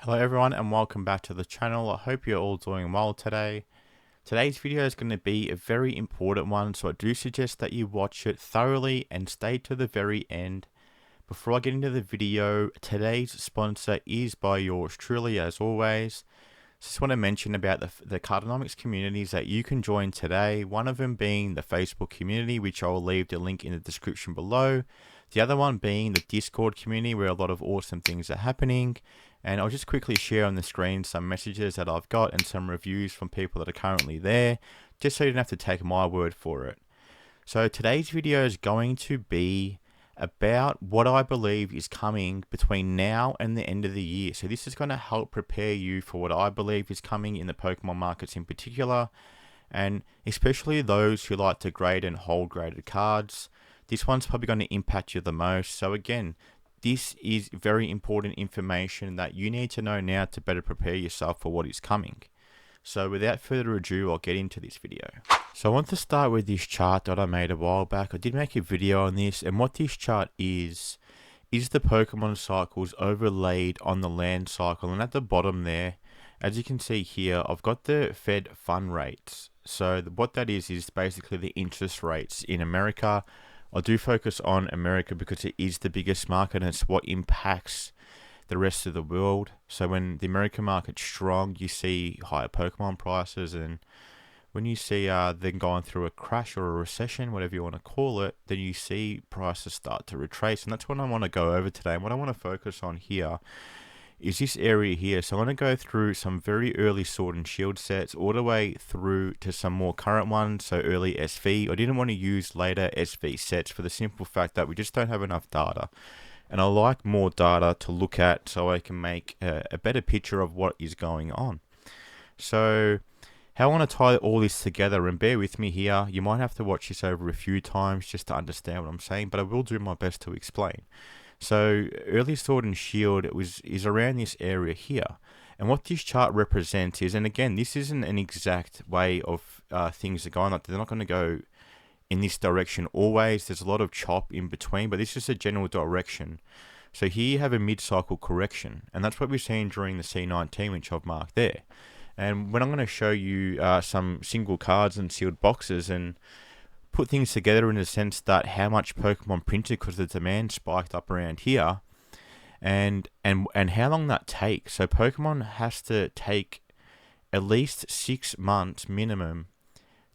Hello everyone and welcome back to the channel. I hope you're all doing well today. Today's video is going to be a very important one, so I do suggest that you watch it thoroughly and stay to the very end. Before I get into the video, today's sponsor is by yours truly as always. Just want to mention about the Cardonomics communities that you can join today. One of them being the Facebook community, which I'll leave the link in the description below. The other one being the Discord community, where a lot of awesome things are happening. And I'll just quickly share on the screen some messages that I've got and some reviews from people that are currently there, just so you don't have to take my word for it. So today's video is going to be about what I believe is coming between now and the end of the year. So this is going to help prepare you for what I believe is coming in the Pokemon markets in particular, and especially those who like to grade and hold graded cards. This one's probably going to impact you the most. So again, this is very important information that you need to know now to better prepare yourself for what is coming. So without further ado, I'll get into this video. So I want to start with this chart that I made a while back. I did make a video on this, and what this chart is the Pokemon cycles overlaid on the land cycle. And at the bottom there, as you can see here, I've got the Fed fund rates. So what that is basically the interest rates in America. I do focus on America because it is the biggest market and it's what impacts the rest of the world. So when the American market's strong, you see higher Pokemon prices, and when you see them going through a crash or a recession, whatever you want to call it, then you see prices start to retrace. And that's what I want to go over today. And what I want to focus on here is this area here. So I want to go through some very early Sword and Shield sets all the way through to some more current ones, so early SV. I didn't want to use later SV sets for the simple fact that we just don't have enough data. And I like more data to look at so I can make a better picture of what is going on. So how I want to tie all this together, and bear with me here, you might have to watch this over a few times just to understand what I'm saying, but I will do my best to explain. So early Sword and Shield is around this area here. And what this chart represents is, and again, this isn't an exact way of things are going, like they're not going to go in this direction always. There's a lot of chop in between, but this is a general direction. So here you have a mid-cycle correction, and that's what we've seen during the C19, which I've marked there. And when I'm going to show you some single cards and sealed boxes and put things together in the sense that how much Pokemon printed because the demand spiked up around here, and how long that takes. So Pokemon has to take at least 6 months minimum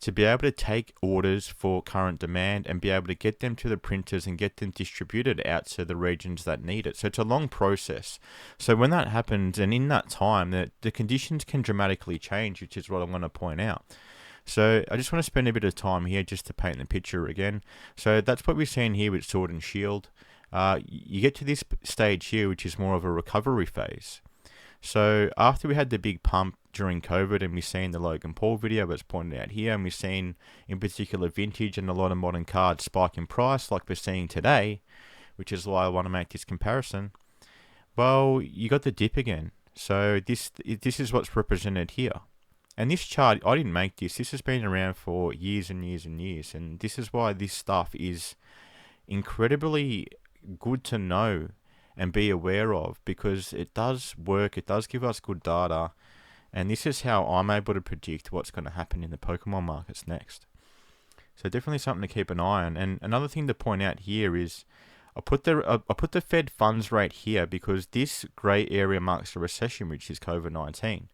to be able to take orders for current demand and be able to get them to the printers and get them distributed out to the regions that need it. So it's a long process. So when that happens, and in that time, the conditions can dramatically change, which is what I'm going to point out. So I just want to spend a bit of time here just to paint the picture again. So that's what we're seeing here with Sword and Shield. You get to this stage here, which is more of a recovery phase. So after we had the big pump during COVID, and we've seen the Logan Paul video that's pointed out here, and we've seen in particular vintage and a lot of modern cards spike in price like we're seeing today, which is why I want to make this comparison. Well, you got the dip again. So this is what's represented here. And this chart, I didn't make this. This has been around for years and years and years. And this is why this stuff is incredibly good to know and be aware of, because it does work. It does give us good data. And this is how I'm able to predict what's going to happen in the Pokemon markets next. So definitely something to keep an eye on. And another thing to point out here is I put the Fed funds rate here because this grey area marks a recession, which is COVID-19.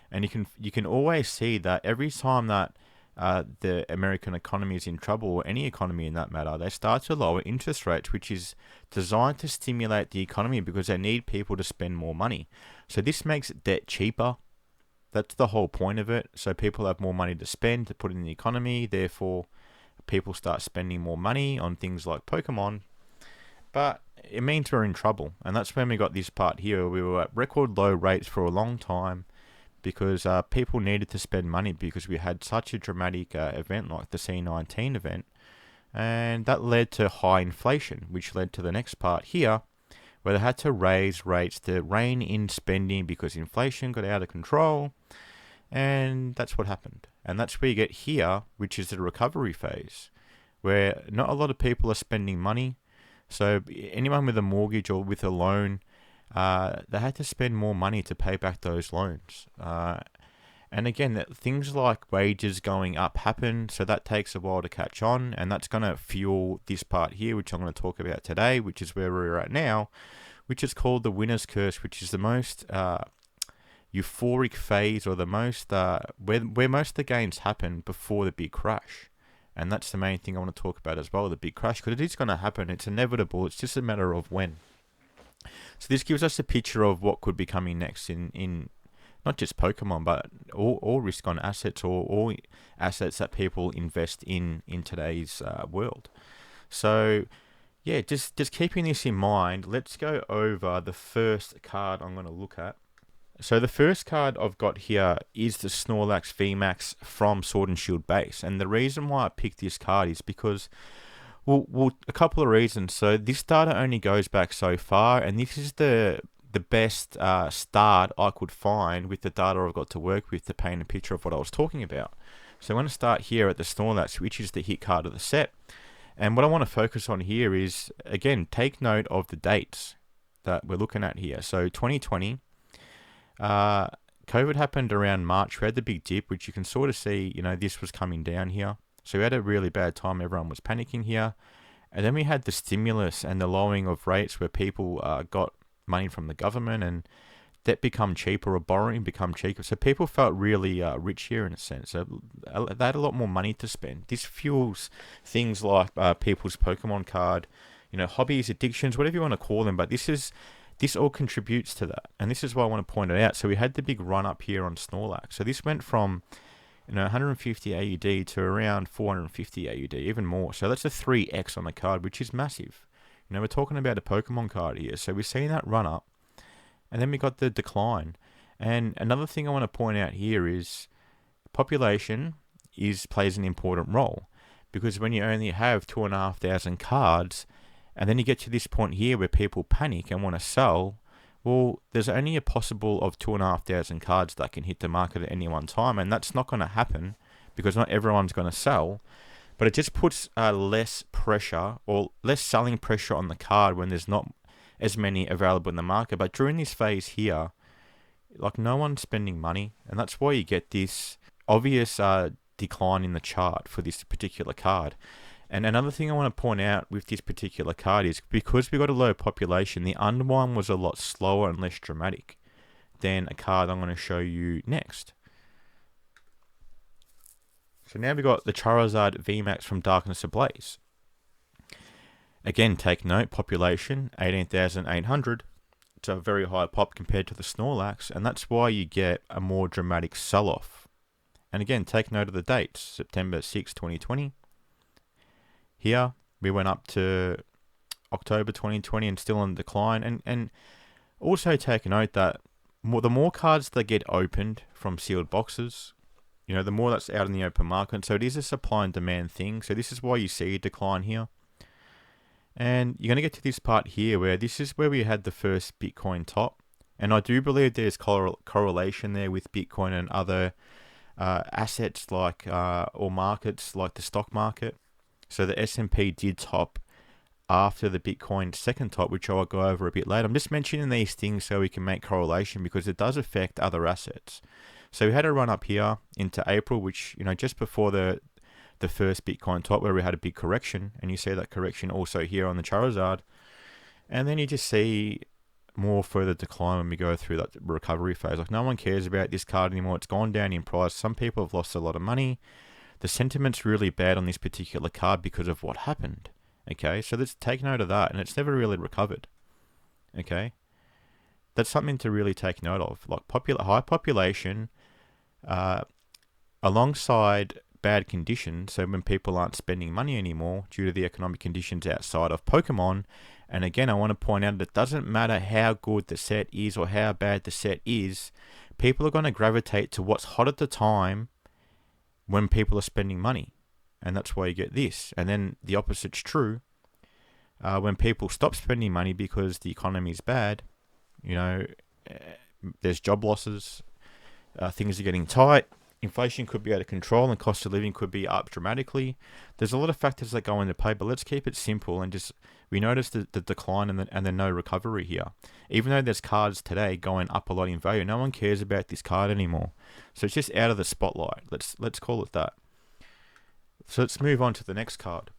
And you can always see that every time that the American economy is in trouble, or any economy in that matter, they start to lower interest rates, which is designed to stimulate the economy because they need people to spend more money. So this makes debt cheaper. That's the whole point of it. So people have more money to spend to put in the economy. Therefore, people start spending more money on things like Pokemon. But it means we're in trouble. And that's when we got this part here. We were at record low rates for a long time, because people needed to spend money because we had such a dramatic event like the C19 event, and that led to high inflation, which led to the next part here, where they had to raise rates to rein in spending because inflation got out of control, and that's what happened. And that's where you get here, which is the recovery phase, where not a lot of people are spending money. So anyone with a mortgage or with a loan they had to spend more money to pay back those loans. And again, things like wages going up happen, so that takes a while to catch on, and that's going to fuel this part here, which I'm going to talk about today, which is where we're at now, which is called the winner's curse, which is the most euphoric phase, or the most where most of the gains happen before the big crash. And that's the main thing I want to talk about as well, the big crash, because it is going to happen. It's inevitable. It's just a matter of when. So this gives us a picture of what could be coming next in not just Pokemon, but all risk-on assets, or all assets that people invest in today's world. So yeah, just keeping this in mind, let's go over the first card I'm going to look at. So the first card I've got here is the Snorlax VMAX from Sword and Shield base. And the reason why I picked this card is because, well, a couple of reasons. So this data only goes back so far, and this is the best start I could find with the data I've got to work with to paint a picture of what I was talking about. So I'm going to start here at the Snorlax, which is the hit card of the set. And what I want to focus on here is, again, take note of the dates that we're looking at here. So 2020, COVID happened around March. We had the big dip, which you can sort of see, this was coming down here. So we had a really bad time. Everyone was panicking here. And then we had the stimulus and the lowering of rates where people got money from the government, and debt become cheaper, or borrowing become cheaper. So people felt really rich here in a sense. So they had a lot more money to spend. This fuels things like people's Pokemon card, hobbies, addictions, whatever you want to call them. But this all contributes to that, and this is why I want to point it out. So we had the big run up here on Snorlax. So this went from 150 AUD to around 450 AUD, even more. So that's a 3x on the card, which is massive. We're talking about a Pokemon card here. So we're seeing that run up, and then we got the decline. And another thing I want to point out here is population plays an important role, because when you only have 2,500 cards, and then you get to this point here where people panic and want to sell, well, there's only a possible of 2,500 cards that can hit the market at any one time, and that's not going to happen because not everyone's going to sell. But it just puts less pressure, or less selling pressure on the card when there's not as many available in the market. But during this phase here, like, no one's spending money, and that's why you get this obvious decline in the chart for this particular card. And another thing I want to point out with this particular card is, because we got a low population, the unwind was a lot slower and less dramatic than a card I'm going to show you next. So now we've got the Charizard VMAX from Darkness Ablaze. Again, take note, population 18,800. It's a very high pop compared to the Snorlax, and that's why you get a more dramatic sell-off. And again, take note of the dates, September 6, 2020. Here, we went up to October 2020 and still on decline. And also take note that the more cards that get opened from sealed boxes, the more that's out in the open market. So it is a supply and demand thing. So this is why you see a decline here. And you're going to get to this part here where this is where we had the first Bitcoin top. And I do believe there's correlation there with Bitcoin and other assets like or markets like the stock market. So the S&P did top after the Bitcoin second top, which I'll go over a bit later. I'm just mentioning these things so we can make correlation, because it does affect other assets. So we had a run up here into April, which, just before the first Bitcoin top, where we had a big correction, and you see that correction also here on the Charizard. And then you just see more further decline when we go through that recovery phase. Like, no one cares about this card anymore. It's gone down in price. Some people have lost a lot of money. The sentiment's really bad on this particular card because of what happened. Okay, so let's take note of that, and it's never really recovered. Okay, that's something to really take note of. Like, high population, alongside bad conditions. So when people aren't spending money anymore due to the economic conditions outside of Pokemon. And again, I want to point out that it doesn't matter how good the set is or how bad the set is. People are going to gravitate to what's hot at the time when people are spending money. And that's why you get this. And then the opposite's true. When people stop spending money because the economy is bad, there's job losses, things are getting tight, Inflation could be out of control and cost of living could be up dramatically. There's a lot of factors that go into play, but let's keep it simple and just we notice the decline and the no recovery here. Even though there's cards today going up a lot in value, no one cares about this card anymore. So it's just out of the spotlight. Let's call it that. So let's move on to the next card.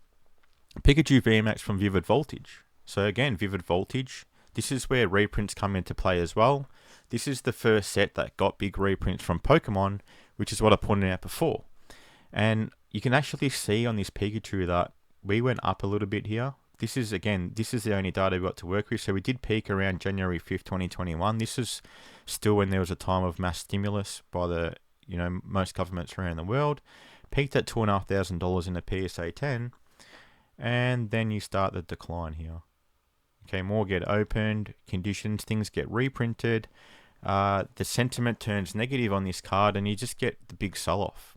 Pikachu VMAX from Vivid Voltage. So again, Vivid Voltage. This is where reprints come into play as well. This is the first set that got big reprints from Pokemon, which is what I pointed out before. And you can actually see on this Pikachu that we went up a little bit here. This is the only data we got to work with. So we did peak around January 5th, 2021. This is still when there was a time of mass stimulus by the, most governments around the world. Peaked at $2,500 in the PSA 10. And then you start the decline here. Okay, more get opened, conditions, things get reprinted. The sentiment turns negative on this card and you just get the big sell-off.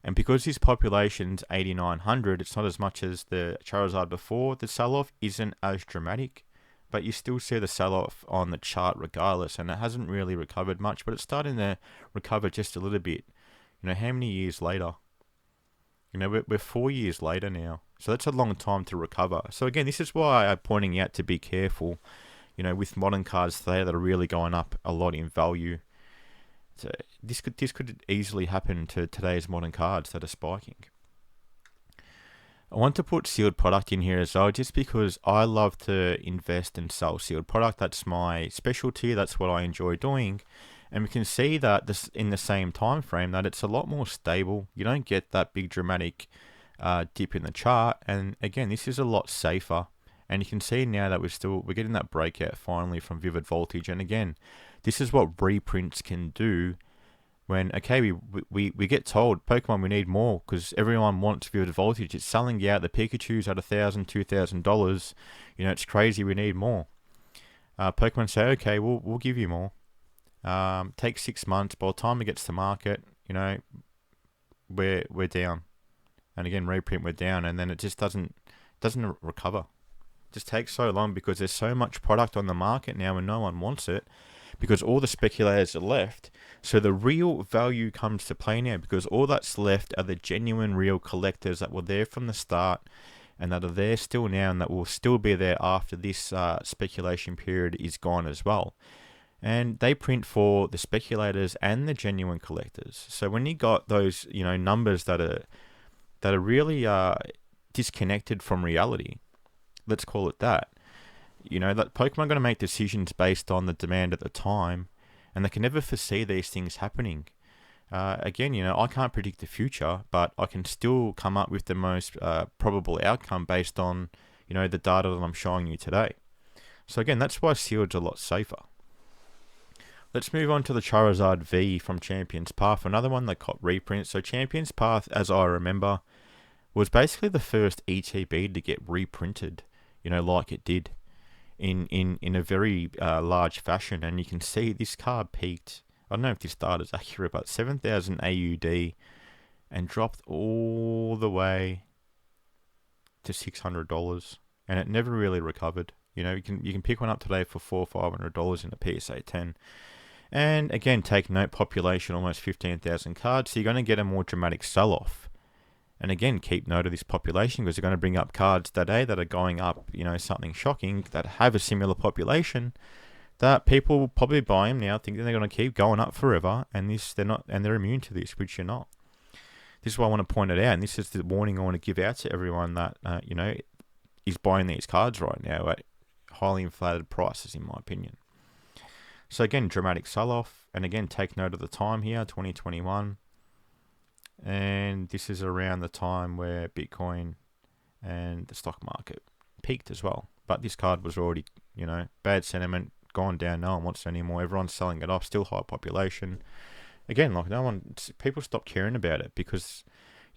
And because this population's 8,900, it's not as much as the Charizard before, the sell-off isn't as dramatic, but you still see the sell-off on the chart regardless, and it hasn't really recovered much, but it's starting to recover just a little bit. How many years later? We're 4 years later now, so that's a long time to recover. So again, this is why I'm pointing out to be careful, with modern cards today that are really going up a lot in value. So this could easily happen to today's modern cards that are spiking. I want to put sealed product in here as well, just because I love to invest and sell sealed product. That's my specialty. That's what I enjoy doing. And we can see that this in the same time frame that it's a lot more stable. You don't get that big dramatic dip in the chart. And again, this is a lot safer. And you can see now that we're getting that breakout finally from Vivid Voltage. And again, this is what reprints can do when, okay, we get told, Pokemon, we need more because everyone wants Vivid Voltage. It's selling out. The Pikachu's at $1,000, $2,000. It's crazy. We need more. Pokemon say, okay, we'll give you more. Takes 6 months. By the time it gets to market, we're down. And again, reprint, we're down. And then it just doesn't recover. It just takes so long because there's so much product on the market now and no one wants it. Because all the speculators are left. So the real value comes to play now because all that's left are the genuine real collectors that were there from the start and that are there still now and that will still be there after this speculation period is gone as well. And they print for the speculators and the genuine collectors. So when you got those, numbers that are really disconnected from reality, let's call it that. That Pokemon are going to make decisions based on the demand at the time, and they can never foresee these things happening. Again, I can't predict the future, but I can still come up with the most probable outcome based on, the data that I'm showing you today. So again, that's why sealed's a lot safer. Let's move on to the Charizard V from Champion's Path, another one that got reprints. So Champion's Path, as I remember, was basically the first ETB to get reprinted, like it did. In a very large fashion, and you can see this card peaked, I don't know if this data is accurate, but 7,000 AUD and dropped all the way to $600, and it never really recovered. You can pick one up today for $400 or $500 in a PSA 10. And again, take note, population almost 15,000 cards, so you're going to get a more dramatic sell-off. And again, keep note of this population because they're going to bring up cards today that are going up, something shocking that have a similar population that people will probably buy them now, thinking they're going to keep going up forever, and they're immune to this, which you're not. This is why I want to point it out, and this is the warning I want to give out to everyone that is buying these cards right now at highly inflated prices, in my opinion. So again, dramatic sell-off, and again, take note of the time here, 2021. And this is around the time where Bitcoin and the stock market peaked as well. But this card was already, bad sentiment, gone down. No one wants it anymore. Everyone's selling it off. Still high population. Again, people stopped caring about it because,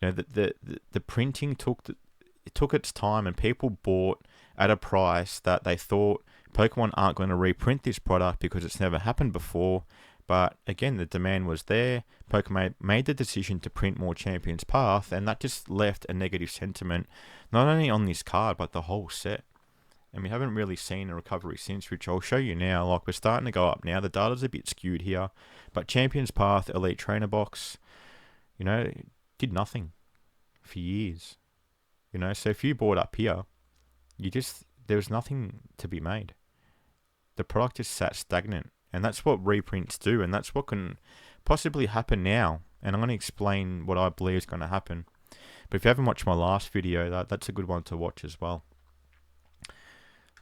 the printing took its time and people bought at a price that they thought Pokemon aren't going to reprint this product because it's never happened before. But again, the demand was there. Pokemon made the decision to print more Champion's Path, and that just left a negative sentiment, not only on this card, but the whole set. And we haven't really seen a recovery since, which I'll show you now. Like, we're starting to go up now. The data's a bit skewed here. But Champion's Path, Elite Trainer Box, You know, did nothing for years. You know, so if you bought up here, there was nothing to be made. The product just sat stagnant, and that's what reprints do, and that's what can possibly happen now. And I'm going to explain what I believe is going to happen. But if you haven't watched my last video, that's a good one to watch as well.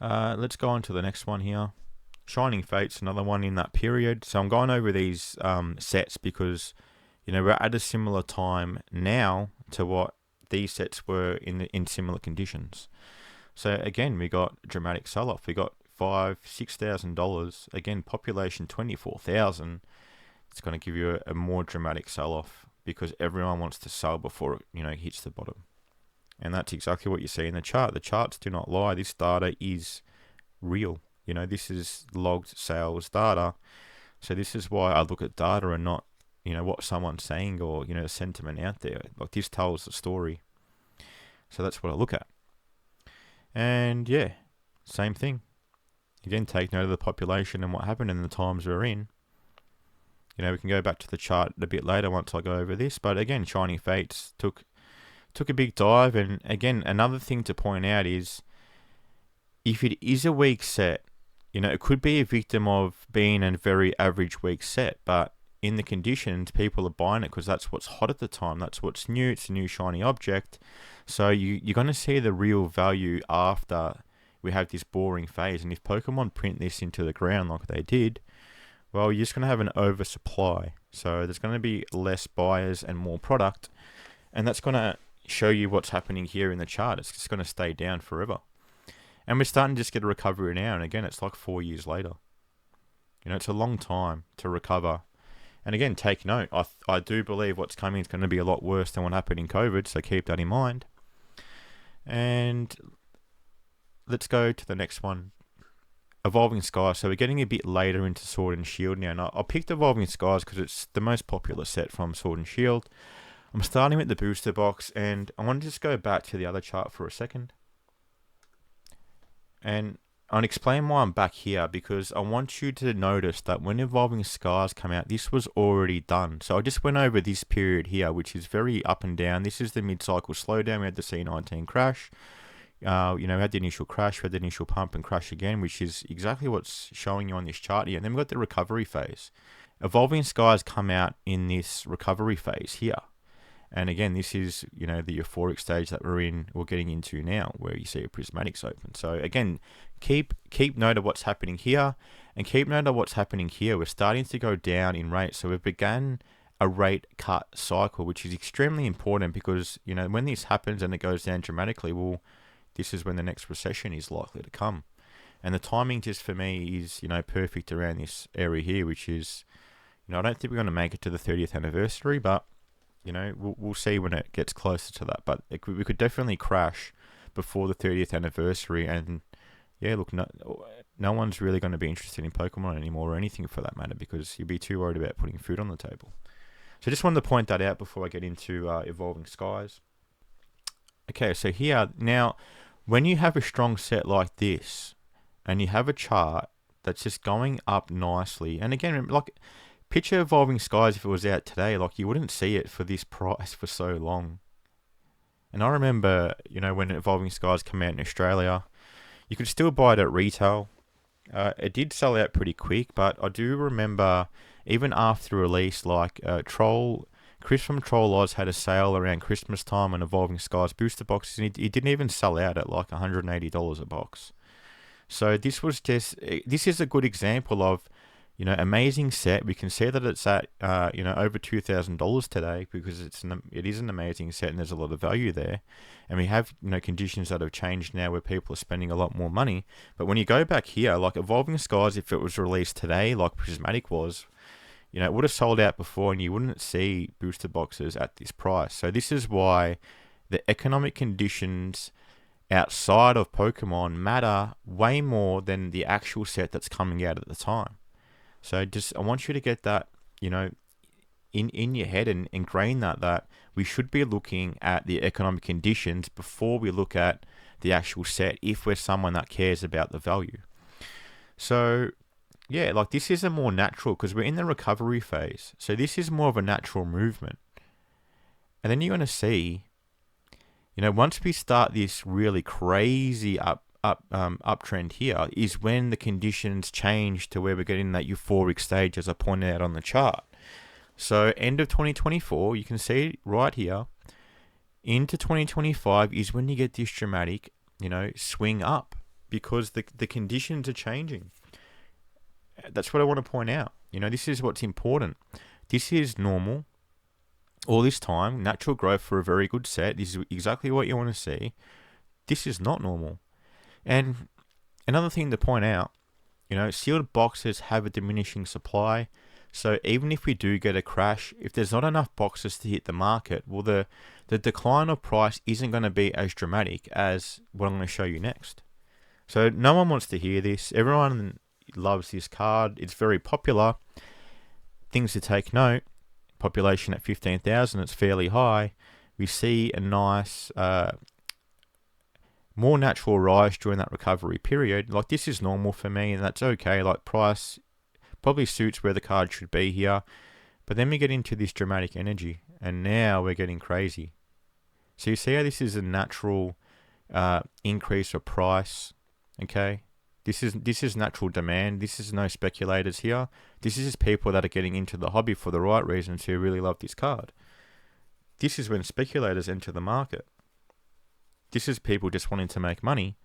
Let's go on to the next one here. Shining Fate's another one in that period. So I'm going over these sets because, you know, we're at a similar time now to what these sets were in similar conditions. So again, we got dramatic sell-off. We got $6,000. Again, population 24,000. It's going to give you a more dramatic sell-off because everyone wants to sell before it, you know, hits the bottom. And that's exactly what you see in the chart. The charts do not lie. This data is real. You know, this is logged sales data. So this is why I look at data and not, you know, what someone's saying or, you know, the sentiment out there. Like, this tells the story. So that's what I look at. And yeah, same thing. Again, take note of the population and what happened in the times we're in. You know, we can go back to the chart a bit later once I go over this. But again, Shining Fates took a big dive. And again, another thing to point out is, if it is a weak set, you know, it could be a victim of being a very average weak set. But in the conditions, people are buying it because that's what's hot at the time. That's what's new. It's a new shiny object. So you're going to see the real value after we have this boring phase. And if Pokemon print this into the ground like they did, well, you're just going to have an oversupply. So there's going to be less buyers and more product. And that's going to show you what's happening here in the chart. It's just going to stay down forever. And we're starting to just get a recovery now. And again, it's like 4 years later. You know, it's a long time to recover. And again, take note. I do believe what's coming is going to be a lot worse than what happened in COVID. So keep that in mind. And let's go to the next one. Evolving Skies. So we're getting a bit later into Sword and Shield now. And I picked Evolving Skies because it's the most popular set from Sword and Shield. I'm starting with the booster box, and I want to just go back to the other chart for a second. And I'll explain why I'm back here, because I want you to notice that when Evolving Skies come out, this was already done. So I just went over this period here, which is very up and down. This is the mid-cycle slowdown. We had the C19 crash. You know, we had the initial crash, we had the initial pump and crash again, which is exactly what's showing you on this chart here. And then we've got the recovery phase. Evolving Skies come out in this recovery phase here. And again, this is, you know, the euphoric stage that we're getting into now, where you see a prismatics open. So again, keep note of what's happening here, and keep note of what's happening here. We're starting to go down in rate. So we've begun a rate cut cycle, which is extremely important because, you know, when this happens and it goes down dramatically, well, this is when the next recession is likely to come. And the timing just for me is, you know, perfect around this area here, which is, you know, I don't think we're going to make it to the 30th anniversary, but, you know, we'll see when it gets closer to that. But we could definitely crash before the 30th anniversary. And yeah, look, no one's really going to be interested in Pokemon anymore, or anything for that matter, because you'd be too worried about putting food on the table. So I just wanted to point that out before I get into Evolving Skies. Okay, so here, now, when you have a strong set like this, and you have a chart that's just going up nicely, and again, like, picture Evolving Skies if it was out today, like, you wouldn't see it for this price for so long. And I remember, you know, when Evolving Skies came out in Australia, you could still buy it at retail. It did sell out pretty quick, but I do remember, even after release, like, Chris from Troll Oz had a sale around Christmas time on Evolving Skies booster boxes, and it didn't even sell out at like $180 a box. So this is a good example of, you know, amazing set. We can see that it's at, you know, over $2,000 today, because it is an amazing set and there's a lot of value there. And we have, you know, conditions that have changed now where people are spending a lot more money. But when you go back here, like Evolving Skies, if it was released today, like Prismatic was, you know, it would have sold out before, and you wouldn't see booster boxes at this price. So this is why the economic conditions outside of Pokemon matter way more than the actual set that's coming out at the time. So I want you to get that, you know, in your head and ingrain that we should be looking at the economic conditions before we look at the actual set, if we're someone that cares about the value. So yeah, like, this is a more natural, because we're in the recovery phase. So this is more of a natural movement. And then you're going to see, once we start this really crazy uptrend here, is when the conditions change to where we're getting that euphoric stage, as I pointed out on the chart. So end of 2024, you can see right here, into 2025 is when you get this dramatic, swing up, because the conditions are changing. That's what I want to point out. This is what's important. This is normal. All this time, natural growth for a very good set. This is exactly what you want to see. This is not normal. And another thing to point out, sealed boxes have a diminishing supply. So even if we do get a crash, if there's not enough boxes to hit the market, well, the decline of price isn't going to be as dramatic as what I'm going to show you next. So no one wants to hear this. Everyone loves this card. It's very popular. Things to take note. Population at 15,000, it's fairly high. We see a nice, more natural rise during that recovery period. Like, this is normal for me, and that's okay. Like, price probably suits where the card should be here. But then we get into this dramatic energy, and now we're getting crazy. So you see how this is a natural increase of price, okay? This is natural demand. This is no speculators here. This is just people that are getting into the hobby for the right reasons, who really love this card. This is when speculators enter the market. This is people just wanting to make money,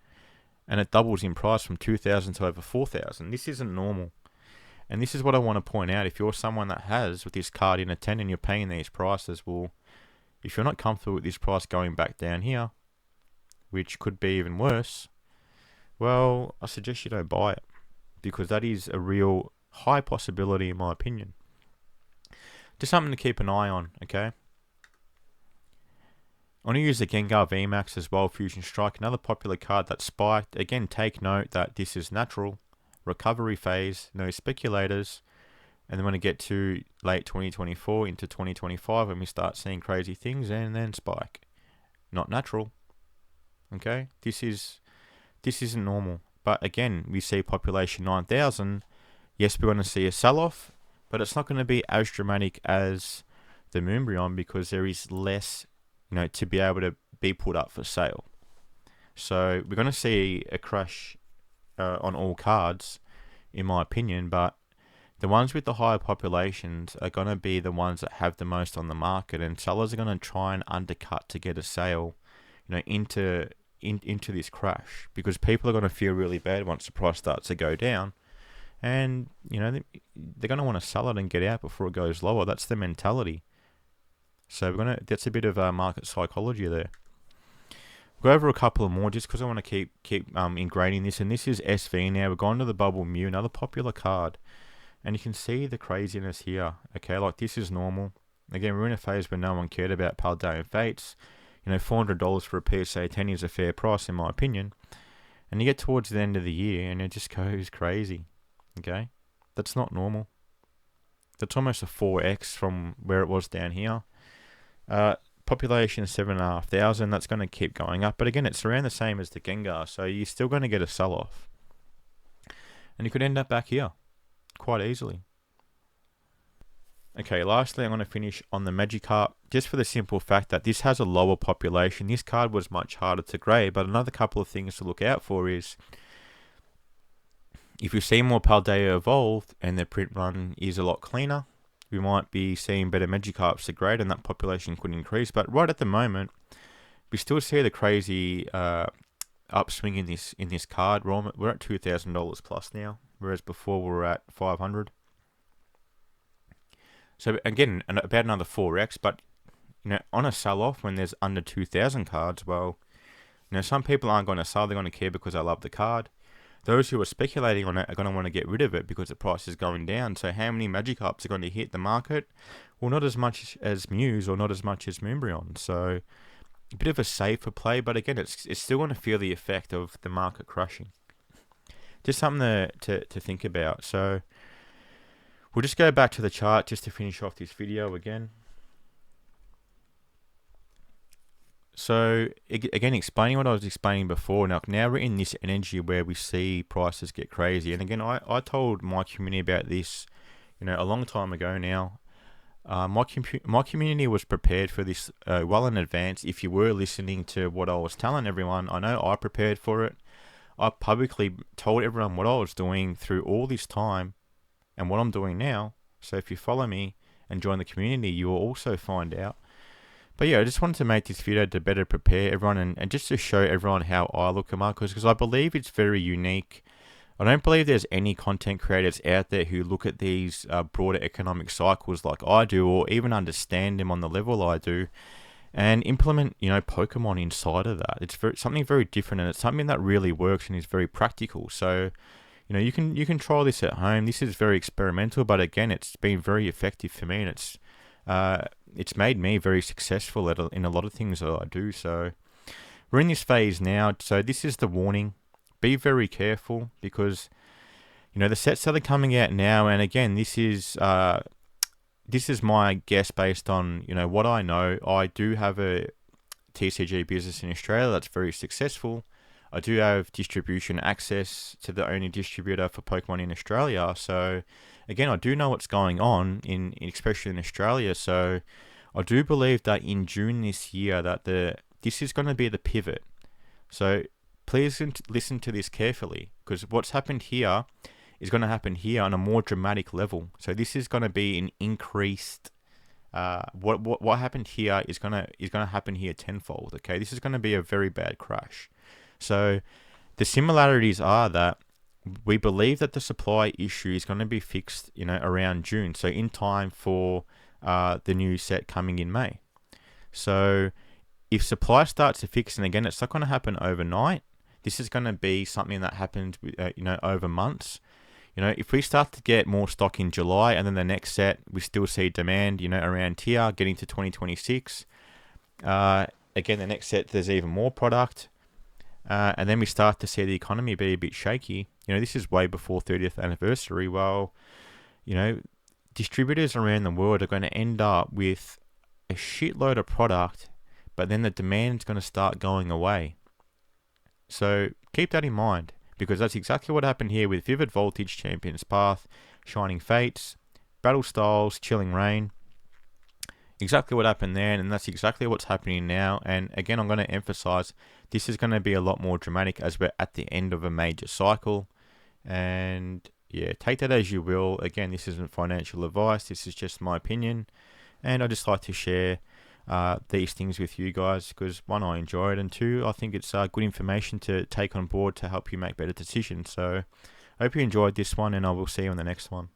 and it doubles in price from 2,000 to over 4,000. This isn't normal. And this is what I want to point out. If you're someone that has with this card in a 10 and you're paying these prices, well, if you're not comfortable with this price going back down here, which could be even worse, well, I suggest you don't buy it, because that is a real high possibility in my opinion. Just something to keep an eye on, okay? I want to use the Gengar VMAX as well, Fusion Strike, another popular card that spiked. Again, take note that this is natural, recovery phase, no speculators, and then when we get to late 2024 into 2025, when we start seeing crazy things, and then spike. Not natural, okay? This isn't normal. But again, we see population 9,000. Yes, we're going to see a sell-off, but it's not going to be as dramatic as the Moonbryon, because there is less, to be able to be put up for sale. So we're going to see a crash on all cards, in my opinion, but the ones with the higher populations are going to be the ones that have the most on the market, and sellers are going to try and undercut to get a sale, into this crash, because people are going to feel really bad once the price starts to go down, and they're going to want to sell it and get out before it goes lower. That's the mentality. So that's a bit of market psychology there. We'll go over a couple of more just because I want to keep ingraining this. And this is SV now. We're going to the Bubble Mew, another popular card, and you can see the craziness here. Okay, like, this is normal. Again, we're in a phase where no one cared about Paldean Fates. $400 for a PSA 10 is a fair price in my opinion. And you get towards the end of the year and it just goes crazy. Okay? That's not normal. That's almost a 4x from where it was down here. Population 7,500. That's going to keep going up. But again, it's around the same as the Gengar. So you're still going to get a sell-off. And you could end up back here quite easily. Okay, lastly, I'm going to finish on the Magikarp, just for the simple fact that this has a lower population. This card was much harder to grade, but another couple of things to look out for is, if you see more Paldea evolved and their print run is a lot cleaner, we might be seeing better Magikarps to grade, and that population could increase. But right at the moment, we still see the crazy upswing in this card. We're at $2,000 plus now, whereas before we were at 500. So again, about another 4x, but on a sell-off when there's under 2,000 cards, well, some people aren't going to sell, they're going to care because they love the card. Those who are speculating on it are going to want to get rid of it because the price is going down. So how many Magikarps are going to hit the market? Well, not as much as Mews or not as much as Moonbryon. So a bit of a safer play, but again, it's still going to feel the effect of the market crashing. Just something to think about. So we'll just go back to the chart just to finish off this video again. So again, explaining what I was explaining before. Now we're in this energy where we see prices get crazy. And again, I told my community about this, a long time ago now. My community was prepared for this well in advance. If you were listening to what I was telling everyone, I know I prepared for it. I publicly told everyone what I was doing through all this time and what I'm doing now. So if you follow me and join the community, you will also find out. But yeah, I just wanted to make this video to better prepare everyone and just to show everyone how I look at markets, because I believe it's very unique. I don't believe there's any content creators out there who look at these broader economic cycles like I do, or even understand them on the level I do, and implement, Pokemon inside of that. It's something very different, and it's something that really works and is very practical. So, you can try this at home. This is very experimental, but again, it's been very effective for me, and it's made me very successful in a lot of things that I do. So we're in this phase now. So this is the warning. Be very careful, because the sets that are coming out now, and again, this is my guess based on what I know. I do have a TCG business in Australia that's very successful. I do have distribution access to the only distributor for Pokemon in Australia. So again, I do know what's going on especially in Australia. So I do believe that in June this year that this is going to be the pivot. So please listen to this carefully, because what's happened here is going to happen here on a more dramatic level. So this is going to be an increased. What happened here is going to happen here tenfold. Okay, this is going to be a very bad crash. So the similarities are that we believe that the supply issue is going to be fixed, around June. So in time for the new set coming in May. So if supply starts to fix, and again, it's not going to happen overnight. This is going to be something that happens, over months. If we start to get more stock in July, and then the next set, we still see demand, around here, getting to 2026. Again, the next set, there's even more product. And then we start to see the economy be a bit shaky. This is way before 30th anniversary. Well, distributors around the world are going to end up with a shitload of product, but then the demand's going to start going away. So keep that in mind, because that's exactly what happened here with Vivid Voltage, Champion's Path, Shining Fates, Battle Styles, Chilling Reign. Exactly what happened there, and that's exactly what's happening now. And again, I'm going to emphasize this is going to be a lot more dramatic as we're at the end of a major cycle. And yeah, take that as you will. Again, this isn't financial advice. This is just my opinion, and I just like to share these things with you guys, because one, I enjoy it, and two, I think it's good information to take on board to help you make better decisions. So I hope you enjoyed this one, and I will see you on the next one.